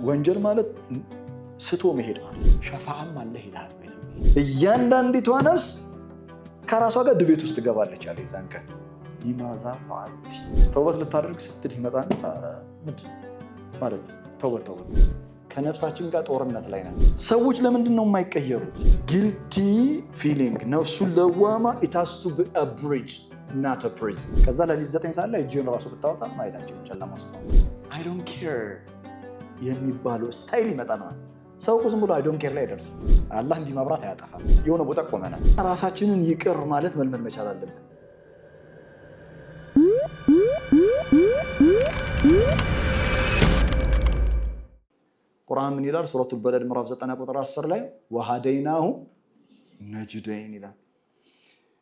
ወንጀል ማለት ስቶ መሄድ ማለት ሸፋዓም አለ ይላል። እያንዳንዲቷ ነፍስ ከራሷ ጋር ድቤት ውስጥ ትገባለች አለ ይዛን ቀን ሊማዛ ፋልቲ ተውበት ልታደርግ ስትል ይመጣና ምንድን ማለት ተውበት ከነፍሳችን ጋር ጦርነት ላይ ነን። ሰዎች ለምንድን ነው የማይቀየሩት? ጊልቲ ፊሊንግ ነፍሱን ለዋማ it has to be a bridge not a prison። ከዛ ለሊት 9 ሰዓት ላይ እጅን ራሱ ብታወጣ ማየታችን ጨለማ ውስጥ ነው። I don't care የሚባለው ስታይል ይመጣል። ሰው ዝም ብሎ I don't care ላይ አይደርስም። አላህ እንዲህ መብራት አያጠፋም። የሆነ ቦታ ቆመናል። ራሳችንን ይቅር ማለት መልመድ መቻል አለብን። ቁርአን ምን ይላል? ሱረቱል በለድ ምዕራፍ 9 ቁጥር 10 ላይ ወሃደይናሁ ነጅደይን ይላል።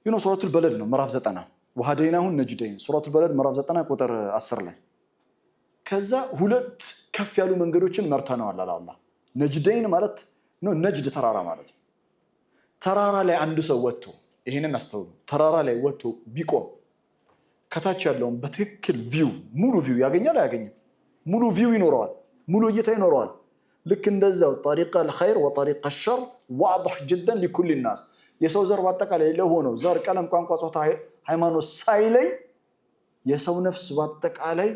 ሱረቱል በለድ ነው ምዕራፍ 9 ወሃደይናሁ ነጅደይን ሱረቱል በለድ ምዕራፍ 9 ቁጥር 10 ላይ ከዛ ሁለት ከፍ ያሉ መንገዶችን መርተናል አለ አላህ። ነጅደይን ማለት ነው ነጅድ ተራራ ማለት ነው። ተራራ ላይ አንድ ሰው ወጥቶ ይሄንን አስተውሉ። ተራራ ላይ ወጥቶ ቢቆም ከታች ያለውን በትክክል ቪው ሙሉ ቪው ያገኛል አያገኝም? ሙሉ ቪው ይኖረዋል፣ ሙሉ እይታ ይኖረዋል። ልክ እንደዛው طريق الخير وطريق الشر واضح جدا لكل الناس የሰው ዘር በአጠቃላይ ለሆነው ዘር፣ ቀለም፣ ቋንቋ፣ ጾታ፣ ሃይማኖት ሳይለይ የሰው ነፍስ በአጠቃላይ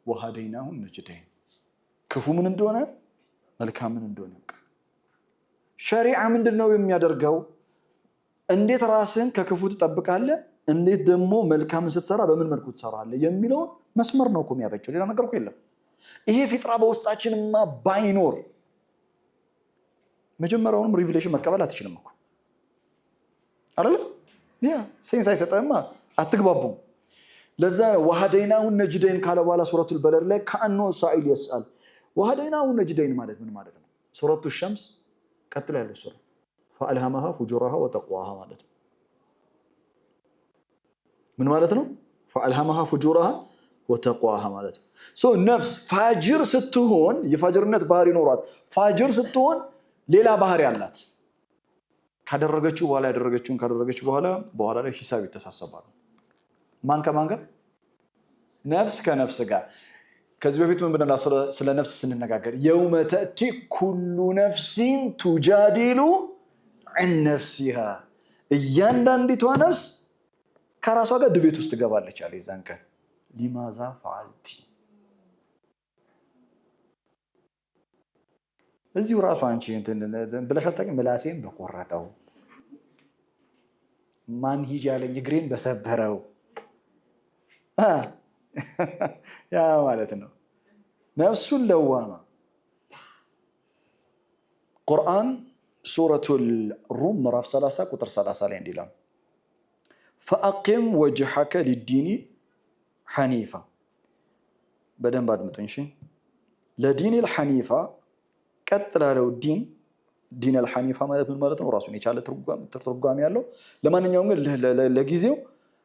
ወሃደይናሁ ነጅደይን ክፉ ምን እንደሆነ መልካም ምን እንደሆነ ሸሪዓ ምንድነው የሚያደርገው? እንዴት ራስን ከክፉ ትጠብቃለህ፣ እንዴት ደግሞ መልካም ስትሰራ በምን መልኩ ትሰራለህ የሚለው መስመር ነው እኮ የሚያበጀው። ሌላ ነገር እኮ የለም። ይሄ ፊጥራ በውስጣችንማ ባይኖር መጀመሪያውንም ሪቪሌሽን መቀበል አትችልም እኮ አይደል? ሴንስ አይሰጠህማ፣ አትግባቡም። ለዛ ወሃደይናሁ ነጅደይን ካለ በኋላ ሱረቱል በለድ ላይ ከአኖ ሳኢል ይስአል ወሃደይናሁ ነጅደይን ማለት ምን ማለት ነው? ሱረቱ ሸምስ ቀጥላ ያለው ሱራ ፈአልሃመሃ ፉጁራሃ ወተቅዋሃ ማለት ነው። ምን ማለት ነው? ፈአልሃመሃ ፉጁራሃ ወተቅዋሃ ማለት ነው። ነፍስ ፋጅር ስትሆን የፋጅርነት ባህሪ ኖሯት ፋጅር ስትሆን ሌላ ባህሪ አላት። ካደረገችው በኋላ ያደረገችውን ካደረገችው በኋላ ላይ ሂሳብ ይተሳሰባሉ። ማን ከማን ጋር? ነፍስ ከነፍስ ጋር። ከዚህ በፊት ምን ብለናል? ስለ ነፍስ ስንነጋገር የውመ ተእቲ ኩሉ ነፍሲን ቱጃዲሉ ዐን ነፍሲሃ እያንዳንዲቷ ነፍስ ከራሷ ጋር ድቤት ውስጥ ትገባለች አለ የዛን ቀን ሊማዛ ፈዓልቲ እዚሁ ራሱ አንቺ ብለሽ አታውቂም? ምላሴን በቆረጠው ማን ሂጅ ያለኝ እግሬን በሰበረው ያ ማለት ነው ነፍሱን ለዋማ። ቁርአን ሱረቱል ሩም ምዕራፍ 30 ቁጥር 30 ላይ እንዲላል ፈአቂም ወጅሐከ ሊዲኒ ሐኒፋ። በደንብ አድምጡኝ እሺ። ለዲን አልሐኒፋ ቀጥ ላለው ዲን አልሐኒፋ ማለት ምን ማለት ነው? ራሱን የቻለ ትርጓሜ ያለው። ለማንኛውም ግን ለጊዜው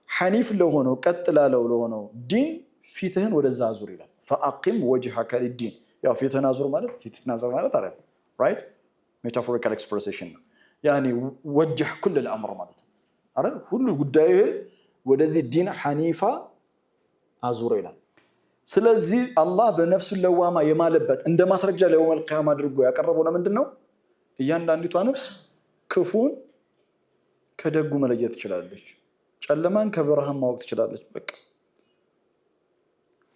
ሐኒፍ ለሆነው ቀጥ ላለው ለሆነው ዲን ፊትህን ወደዛ አዙር ይላል። ፈአቂም ወጅሐከ ሊዲን ያው ፊትህን አዙር ማለት አይደል? ራይት ሜታፎሪካል ኤክስፕሬሽን ነው። ያኒ ወጅህ ኩል الامر ማለት አይደል? ሁሉ ጉዳይህን ወደዚህ ዲን ሐኒፋ አዙር ይላል። ስለዚህ አላህ በነፍሱ ለዋማ የማለበት እንደ ማስረጃ ለየውመል ቂያማ አድርጎ ያቀረበው ለምንድን ነው? እያንዳንዲቷ ነፍስ ክፉን ከደጉ መለየት ትችላለች፣ ጨለማን ከብርሃን ማወቅ ትችላለች። በቃ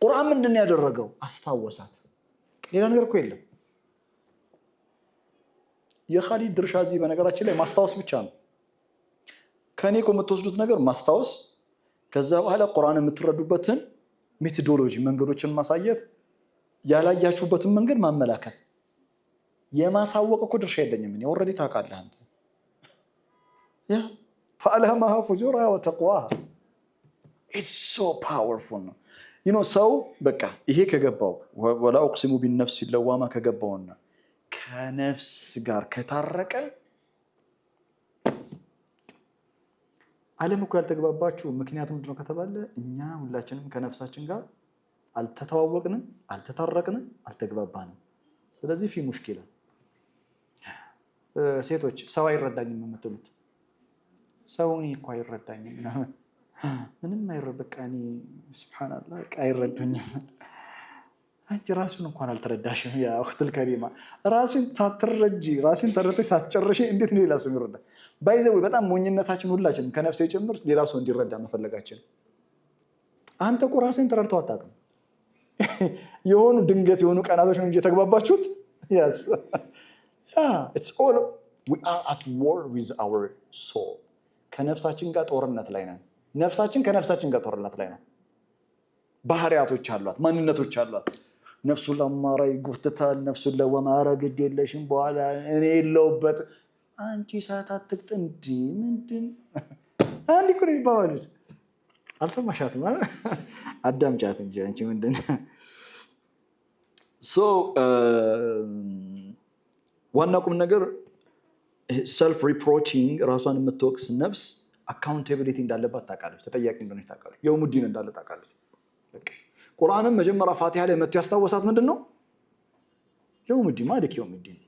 ቁርአን ምንድን ያደረገው? አስታወሳት። ሌላ ነገር እኮ የለም። የኻሊድ ድርሻ እዚህ በነገራችን ላይ ማስታወስ ብቻ ነው። ከኔ እኮ የምትወስዱት ነገር ማስታወስ፣ ከዛ በኋላ ቁርአን የምትረዱበትን ሜቶዶሎጂ መንገዶችን ማሳየት፣ ያላያችሁበትን መንገድ ማመላከት። የማሳወቅ እኮ ድርሻ የለኝም እኔ። ኦልሬዲ ታውቃለህ አንተ። ያ ፈአልሃመሃ ፉጁራሃ ወተቅዋሃ ኢትስ ሶ ፓወርፉል ነው። ሰው በቃ ይሄ ከገባው ወላ ኡቅሲሙ ቢነፍሲ ለዋማ ከገባውና ከነፍስ ጋር ከታረቀ ዓለም እኮ ያልተግባባችሁ ምክንያቱ ምንድነው ከተባለ እኛ ሁላችንም ከነፍሳችን ጋር አልተተዋወቅንም፣ አልተታረቅንም፣ አልተግባባንም። ስለዚህ ፊ ሙሽኪላ። ሴቶች ሰው አይረዳኝም የምትሉት ሰው እኔ እኮ አይረዳኝም ምንም አይረበቃኒ ሱብሃንአላህ አይረዱኝም አንቺ ራስሽን እንኳን አልተረዳሽም ያ እختል ከሪማ ራስሽን ሳትረጂ ራስሽን ተረድተሽ ሳትጨርሺ እንዴት ነው ሌላ ሰው ይረዳ ባይዘው በጣም ሞኝነታችን ሁላችንም ከነፍሴ ጭምር ሌላ ሰው እንዲረዳ መፈለጋችን አንተ እኮ ራስህን ተረድተው አታውቅም የሆኑ ድንገት የሆኑ ቀናቶች ነው እንጂ ተግባባችሁት yes yeah it's all we are at war with our soul ከነፍሳችን ጋር ጦርነት ላይ ነን ነፍሳችን ከነፍሳችን ጋር ጦርነት ላይ ነን ባህሪያቶች አሏት ማንነቶች አሏት ነፍሱን ለማራ ይጉፍተታል ነፍሱን ለወማራ ግድ የለሽም በኋላ እኔ የለውበት አንቺ ሰዓታት ትክት እንዲ ምንድን አንዲ ኩሪ ባባሉት አልሰማሻትም ማለት አዳምጫት እንጂ አንቺ ምንድን so ዋናው ቁም ነገር self reproaching ራሷን የምትወቅስ ነፍስ accountability እንዳለባት ታውቃለች ተጠያቂ እንደሆነች ታውቃለች የውሙዲን እንዳለ ታውቃለች በቃ ቁርአንም መጀመሪያ ፋቲሃ ላይ መጥቶ ያስታወሳት ምንድነው የውሙዲን ማለክ የውሙዲን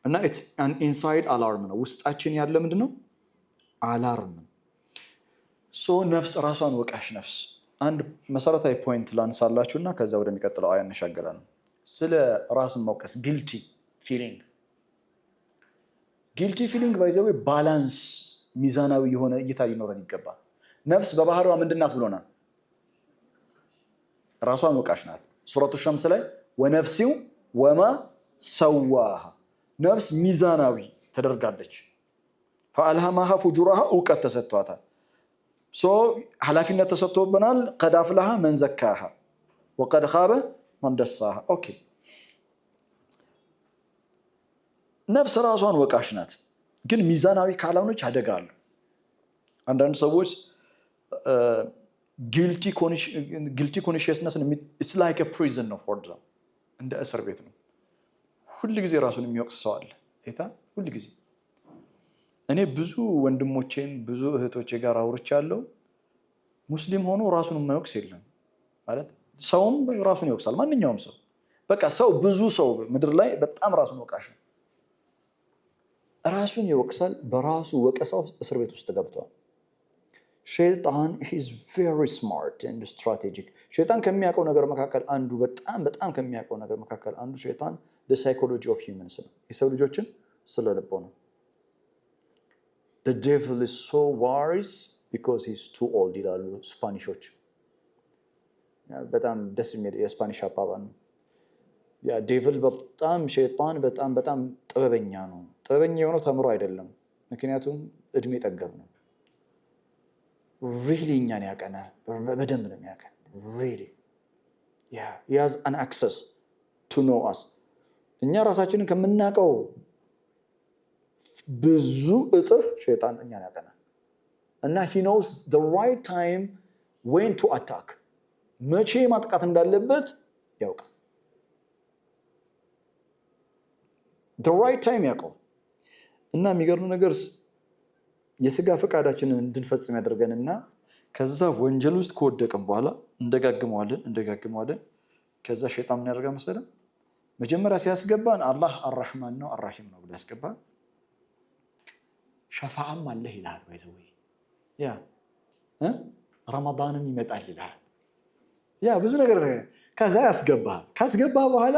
እና it's an inside alarm ነው ውስጣችን ያለ ምንድነው አላርም so ነፍስ ራሷን ወቃሽ ነፍስ አንድ መሰረታዊ ፖይንት ላንሳላችሁና ከዛ ወደሚቀጥለው አያ እንሻገራለን ስለ ራስን መውቀስ guilty feeling by the way balance ሚዛናዊ የሆነ እይታ ሊኖረን ይገባል ነፍስ በባህሪዋ ምንድናት ብሎናል ራሷን ወቃሽ ናት ሱረቱ ሸምስ ላይ ወነፍሲው ወማ ሰዋሃ ነፍስ ሚዛናዊ ተደርጋለች فألهمها فجورها እውቀት ተሰጥቷታል so ኃላፊነት ተሰጥቶብናል قد أفلح من زكاها وقد خاب من دساها okay ነፍስ ራሷን ወቃሽ ናት ግን ሚዛናዊ ካላውነች አደጋሉ አንዳንድ ሰዎች guilty consciousness it's like a prison ነው for them እንደ እስር ቤት ነው ሁሉ ጊዜ ራሱን የሚወቅስ ሰው አለ እታ ሁሉ ጊዜ እኔ ብዙ ወንድሞቼን ብዙ እህቶቼ ጋር አውርቻለሁ ሙስሊም ሆኖ ራሱን የማይወቅስ የለም ማለት ሰውም ራሱን ይወቅሳል ማንኛውም ሰው በቃ ሰው ብዙ ሰው ምድር ላይ በጣም ራሱን ወቃሽ ነው ራሱን ይወቅሳል በራሱ ወቀሳ ውስጥ እስር ቤት ውስጥ ገብቷል ሸይጣን is very smart and strategic ሸይጣን ከሚያውቀው ነገር መካከል አንዱ በጣም ከሚያውቀው ነገር መካከል አንዱ ሸይጣን the psychology of humans ነው የሰው ልጆችን ስለልቦ ነው the devil is so wise because he's too old ይላሉ ስፓኒሾች በጣም ደስ የሚል የስፓኒሽ አባባል ነው ያ ዴቪል በጣም ሸይጣን በጣም ጥበበኛ ነው ጥበበኛ የሆነው ተምሮ አይደለም ምክንያቱም እድሜ ጠገብ ነው really እኛን ያቀናል በደንብ ነው የሚያቀን really yeah he has an access to know us እኛ ራሳችንን ከምናቀው ብዙ እጥፍ ሸይጣን እኛን ያቀናል እና he knows the right time when to attack መቼ ማጥቃት እንዳለበት ያውቃል the right time ያውቃል እና የሚገርም ነገር የሥጋ ፈቃዳችንን እንድንፈጽም ያደርገንና ከዛ ወንጀል ውስጥ ከወደቀን በኋላ እንደጋግመዋለን ከዛ ሸይጣን ምን ያደርጋል መሰለህ መጀመሪያ ሲያስገባን አላህ አርራህማን ነው አርራሂም ነው ብሎ ያስገባን ሸፋዓም አለህ ይላል ባይዘው ያ ረመዳንም ይመጣል ይላል ያ ብዙ ነገር ከዛ ካስገባ በኋላ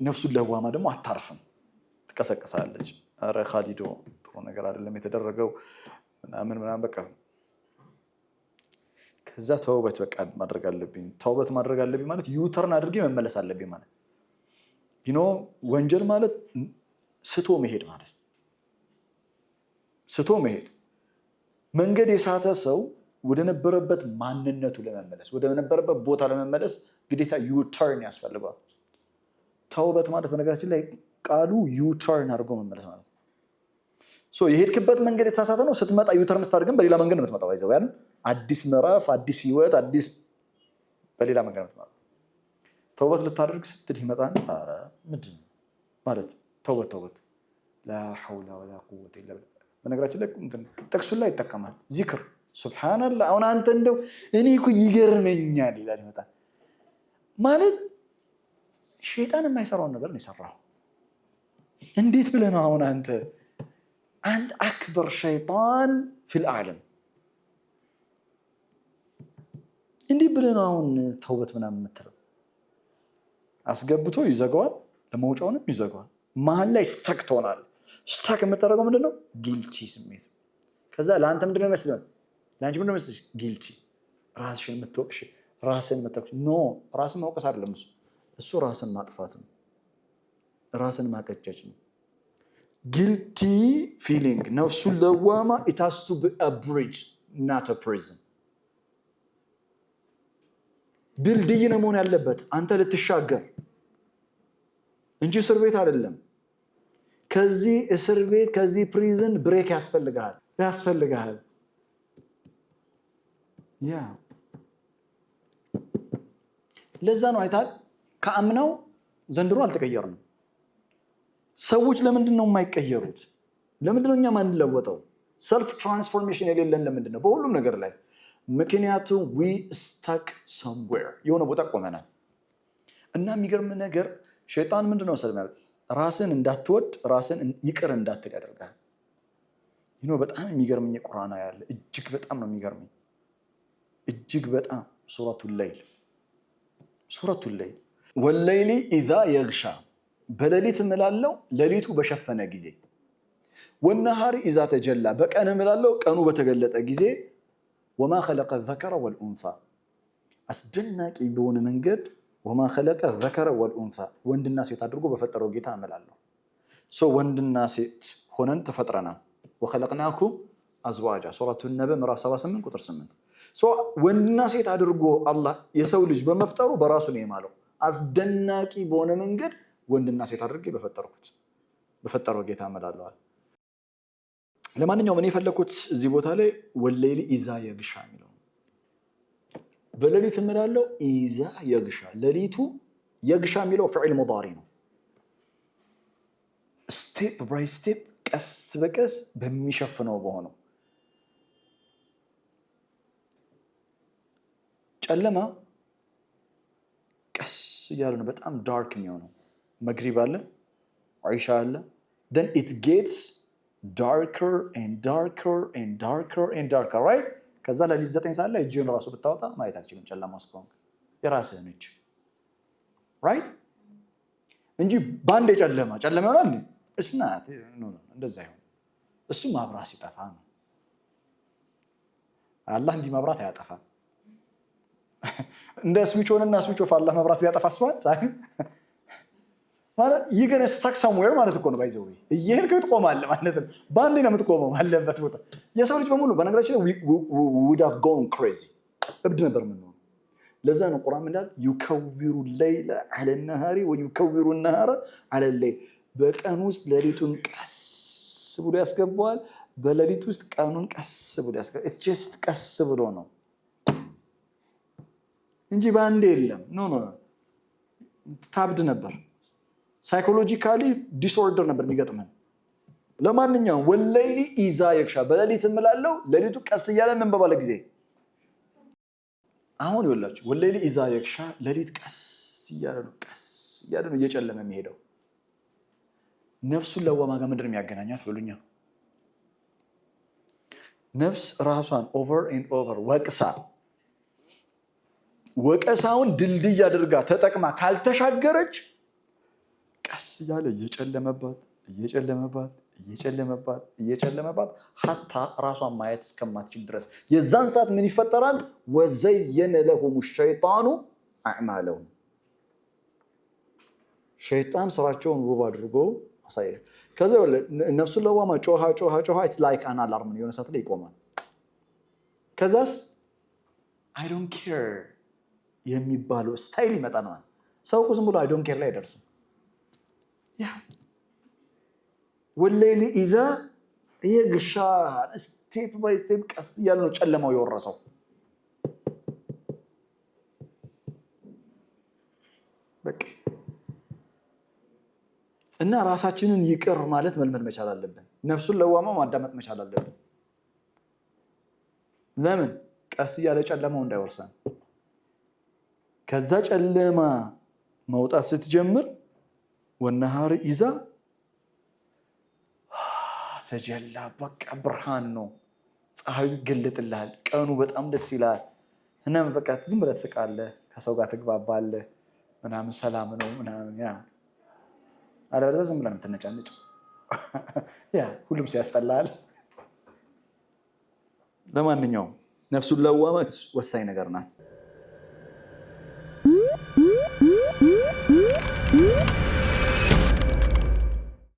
ነፍሱን ለዋማ ደግሞ አታርፍም ትቀሰቀሳለች አረ ኻሊዶ ጥሩ ነገር አይደለም የተደረገው ምናምን በቃ ከዛ ተውበት በቃ ማድረግ አለብኝ ማለት ዩተርን አድርጌ መመለስ አለብኝ ማለት ወንጀል ማለት ስቶ መሄድ ማለት ስቶ መሄድ መንገድ የሳተ ሰው ወደ ነበረበት ማንነቱ ለመመለስ ወደ ነበረበት ቦታ ለመመለስ ግዴታ ዩተርን ያስፈልጋል ተውበት ማለት በነገራችን ላይ ቃሉ ዩተርን አድርጎ መመለስ ማለት ሶ የሄድክበት መንገድ የተሳሳተ ነው ስትመጣ ዩተርን ስታደርግም በሌላ መንገድ ነው የምትመጣው አይዘው ያን አዲስ ምዕራፍ አዲስ ህይወት አዲስ በሌላ መንገድ ነው የምትመጣው ተውበት ልታደርግ ስትል ይመጣን አረ ምንድን ማለት ተውበት لا حول ولا قوه الا بالله በነገራችን ላይ ጥቅሱን ላይ ይጠቀማል ዚክር ሱብሃንአላህ አሁን አንተ እንደው እኔ እኮ ይገርመኛል ይላል ይመጣል ማለት ሸይጣን የማይሰራውን ነገር ነው የሰራው እንዴት ብለህ ነው አሁን አንተ አንድ አክበር ሸይጣን في العالم እንዲህ ብለህ ነው አሁን ተውበት ምናምን የምትለው? አስገብቶ ይዘጋዋል፣ ለመውጫውንም ይዘጋዋል። መሀል ላይ ስተክ ትሆናለህ። ስታክ የምታደርገው ምንድነው? ጊልቲ ስሜት። ከዛ ለአንተ ምንድነው ይመስልህ? ለአንቺ ምንድነው ይመስልሽ? ጊልቲ። ራስሽን የምትወቅሽ፣ ራስን የምትወቅሽ። ኖ ራስን ማውቀስ አይደለም እሱ ራስን ማጥፋት ነው፣ ራስን ማቀጨጭ ነው። ጊልቲ ፊሊንግ ነፍሱን ለዋማ it has to be a bridge not a prison። ድልድይ ነው መሆን ያለበት አንተ ልትሻገር እንጂ እስር ቤት አይደለም። ከዚህ እስር ቤት ከዚህ ፕሪዝን ብሬክ ያስፈልጋል። ያ ለዛ ነው አይታል ከአምናው ዘንድሮ አልተቀየርንም። ሰዎች ለምንድን ነው የማይቀየሩት? ለምንድን ነው እኛ ማንለወጠው? ሰልፍ ትራንስፎርሜሽን የሌለን ለምንድን ነው በሁሉም ነገር ላይ? ምክንያቱም we stuck somewhere የሆነ ቦታ ቆመናል። እና የሚገርም ነገር ሸይጣን ምንድነው ሰለማል ራስን እንዳትወድ ራስን ይቅር እንዳትል ያደርጋል። በጣም የሚገርመኝ ቁርአን ያለ እጅግ በጣም ነው የሚገርመኝ። እጅግ በጣም ሱረቱል ለይል ወለይሊ ኢዛ የግሻ በሌሊት እምላለው ሌሊቱ በሸፈነ ጊዜ፣ ወነሃሪ ኢዛ ተጀላ በቀን እምላለው ቀኑ በተገለጠ ጊዜ፣ ወማ ኸለቀ ዘከረ ወልኡንሳ አስደናቂ በሆነ መንገድ ወማ ኸለቀ ዘከረ ወልኡንሳ ወንድና ሴት አድርጎ በፈጠረው ጌታ እምላለሁ። ወንድና ሴት ሆነን ተፈጥረናል። ወኸለቅናኩም አዝዋጃ ሱረቱ ነባ ምዕራፍ 78 ቁጥር 8። ወንድና ሴት አድርጎ አላህ የሰው ልጅ በመፍጠሩ በራሱ ነው የማለው። አስደናቂ በሆነ መንገድ ወንድና ሴት አድርጌ በፈጠረው ጌታ እምላለሁ። ለማንኛውም እኔ የፈለኩት እዚህ ቦታ ላይ ወለይሊ ኢዛ የግሻ የሚለው በሌሊት እምላለው ኢዛ የግሻ ሌሊቱ የግሻ የሚለው ፍዕል ሙዳሪ ነው። ስቴፕ ባይ ስቴፕ ቀስ በቀስ በሚሸፍነው በሆነው ጨለማ ቀስ እያለ ነው በጣም ዳርክ የሚሆነው። መግሪብ አለ፣ ዒሻ አለ፣ then it gets darker and darker and darker and darker, right? ከዛ ለሊት 9 ሰዓት ላይ እጅን ራሱ ብታወጣ ማየት አትችልም። ጨለማ ውስጥ ከሆንክ የራስህን እጅ right እንጂ ባንዴ ጨለማ ይሆናል እስናት እንደዛ ይሆን። እሱ ማብራት ሲጠፋ ነው። አላህ እንዲህ ማብራት አያጠፋም። እንደ ስዊች ኦንና ስዊች ኦፍ አላህ ማብራት ቢያጠፋ ሳይ ማለት you're stuck somewhere ማለት እኮ ነው። ባይዘው እየሄድክ ትቆማለህ ማለት ነው። ባንዴ ነው የምትቆመው አለበት ቦታ። የሰው ልጅ በሙሉ በነገራችን ላይ would have gone crazy እብድ ነበር ምን ነው። ለዛ ነው ቁርአን እንዳል يكوّر الليل على النهار ويكوّر النهار على الليل በቀን ውስጥ ሌሊቱን ቀስ ብሎ ያስገባዋል፣ በሌሊት ውስጥ ቀኑን ቀስ ብሎ ያስገባዋል። it's just ቀስ ብሎ ነው እንጂ ባንዴ የለም። ኖ ታብድ ነበር። ሳይኮሎጂካሊ ዲስኦርደር ነበር የሚገጥመን። ለማንኛውም ወለይሊ ኢዛ የግሻ በሌሊት እምላለው ሌሊቱ ቀስ እያለ ምን በባለ ጊዜ አሁን ይወላችሁ ወለይሊ ኢዛ የግሻ ሌሊት ቀስ እያለ ነው እየጨለመ የሚሄደው። ነፍሱን ለዋማ ጋር ምንድን ነው የሚያገናኛት ብሉኛ? ነፍስ ራሷን ኦቨር ኤንድ ኦቨር ወቀሳውን ድልድይ አድርጋ ተጠቅማ ካልተሻገረች ቀስ እያለ እየጨለመባት ሀታ ራሷን ማየት እስከማትችል ድረስ የዛን ሰዓት ምን ይፈጠራል? ወዘየነ ለሁም ሸይጣኑ አዕማለሁም ሸይጣን ስራቸውን ውብ አድርጎ አሳየ። ከዛ ነፍሱን ለዋማ ጮሃ it's like an alarm የሆነ ሰዓት ላይ ይቆማል። ከዛስ I don't care የሚባለው ስታይል ይመጣል። ሰው ዝም ብሎ I don't care ላይ አይደርስም። ወለይሊ ኢዛ የግሻ ስቴፕ ባይ ስቴፕ ቀስ እያለ ነው ጨለማው የወረሰው። በቃ እና ራሳችንን ይቅር ማለት መልመድ መቻል አለብን። ነፍሱን ለዋማ ማዳመጥ መቻል አለብን። ለምን? ቀስ እያለ ጨለማው እንዳይወርሰን። ከዛ ጨለማ መውጣት ስትጀምር ወነሃር ኢዛ ተጀላ በቃ ብርሃን ነው። ፀሐዩ ይገለጥልሃል። ቀኑ በጣም ደስ ይላል። እና በቃ ዝም ብለህ ትስቃለህ፣ ከሰው ጋር ትግባባለህ ምናምን ሰላም ነው ምናምን ያ አለበለዚያ ዝም ብለህ ነው የምትነጫነጨው። ያ ሁሉም ሲያስጠላል። ለማንኛውም ነፍሱን ለዋመት ወሳኝ ነገር ናት።